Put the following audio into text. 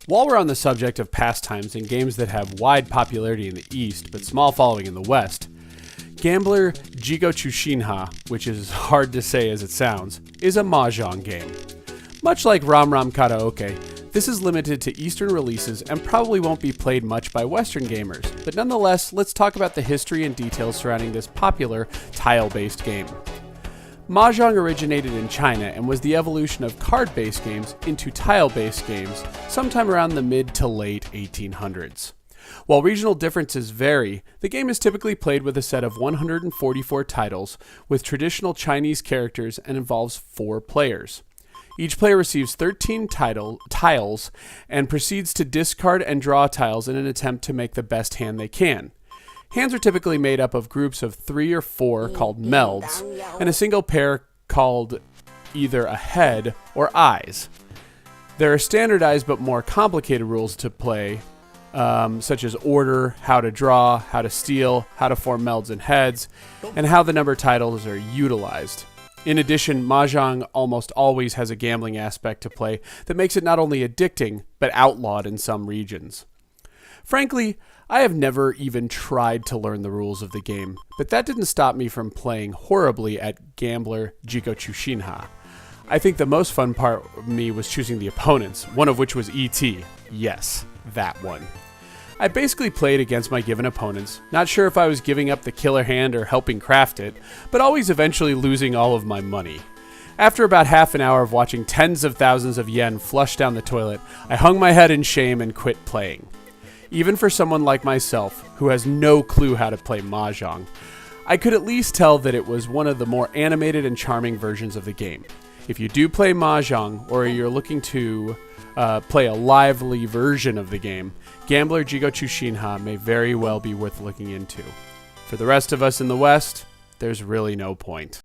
While we're on the subject of pastimes and games that have wide popularity in the East but small following in the West, Gambler Jikochushinha, which is hard to say as it sounds, is a Mahjong game. Much like Ram Ram Karaoke, this is limited to Eastern releases and probably won't be played much by Western gamers, but nonetheless, let's talk about the history and details surrounding this popular tile-based game. Mahjong originated in China and was the evolution of card-based games into tile-based games sometime around the mid to late 1800s. While regional differences vary, the game is typically played with a set of 144 titles with traditional Chinese characters and involves 4 players. Each player receives 13 tiles and proceeds to discard and draw tiles in an attempt to make the best hand they can. Hands are typically made up of groups of 3 or 4 called melds, and a single pair called either a head or eyes. There are standardized but more complicated rules to play, such as order, how to draw, how to steal, how to form melds and heads, and how the number titles are utilized. In addition, Mahjong almost always has a gambling aspect to play that makes it not only addicting, but outlawed in some regions. Frankly, I have never even tried to learn the rules of the game, but that didn't stop me from playing horribly at Gambler Jikochushinha. I think the most fun part of me was choosing the opponents, one of which was E.T. Yes, that one. I basically played against my given opponents, not sure if I was giving up the killer hand or helping craft it, but always eventually losing all of my money. After about half an hour of watching tens of thousands of yen flush down the toilet, I hung my head in shame and quit playing. Even for someone like myself, who has no clue how to play Mahjong, I could at least tell that it was one of the more animated and charming versions of the game. If you do play Mahjong, or you're looking to play a lively version of the game, Gambler Jikochushinha may very well be worth looking into. For the rest of us in the West, there's really no point.